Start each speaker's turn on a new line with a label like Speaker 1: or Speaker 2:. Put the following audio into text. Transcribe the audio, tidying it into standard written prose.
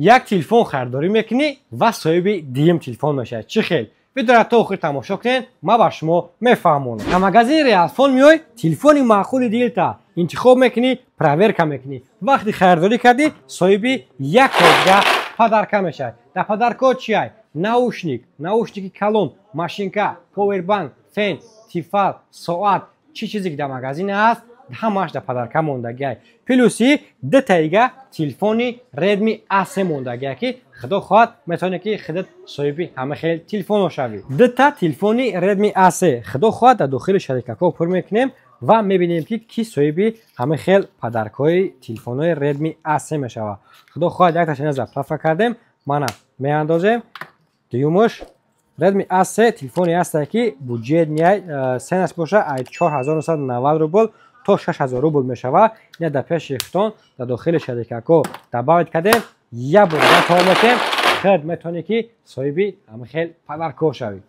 Speaker 1: یک تلفن خریداری میکنی و صاحب دیم تلفن میشه. چه خیلی ویدیو تا آخر تماشا کنین، ما با شما میفهمونم. در مغازه ریالفون میای تلفن معقول دیلتا انتخاب میکنی، پراورکا میکنی. وقتی خریداری کردی صاحب یک کارت پدرکا میشه. در پدرکا چیه؟ ناوشنیک کلون، ماشینکا، پاوربانک، فن، تیفال، ساعت، چی چیزی که در مغازه هست همش در پدرکا موندگی. پلوسی ده تایگه تلفنی ردمی اس موندگی که خدا خواهد میتونه که خودت صاحب همه خیلی تلفن شوی. ده تا تلفنی ردمی اس خدا خواهد در داخل شریکه ها پر میکنیم و میبینیم که کی صاحب همه خیلی پدرکای تلفن‌های ردمی اس میشوه. خدا خواهد یک تاشین از اپلافر کردیم منم میاندازیم دیومش ردمی اس تلفنی است که بودجه نیای سنس باشه 4990 روبل تا 6000 روبل میشوه. نه در پیش ریختان در داخل شریکه ها دباوت کردیم یا بوده تا میکنیم خیلی میتونه که صاحبی همه خیلی پدرکا شوی.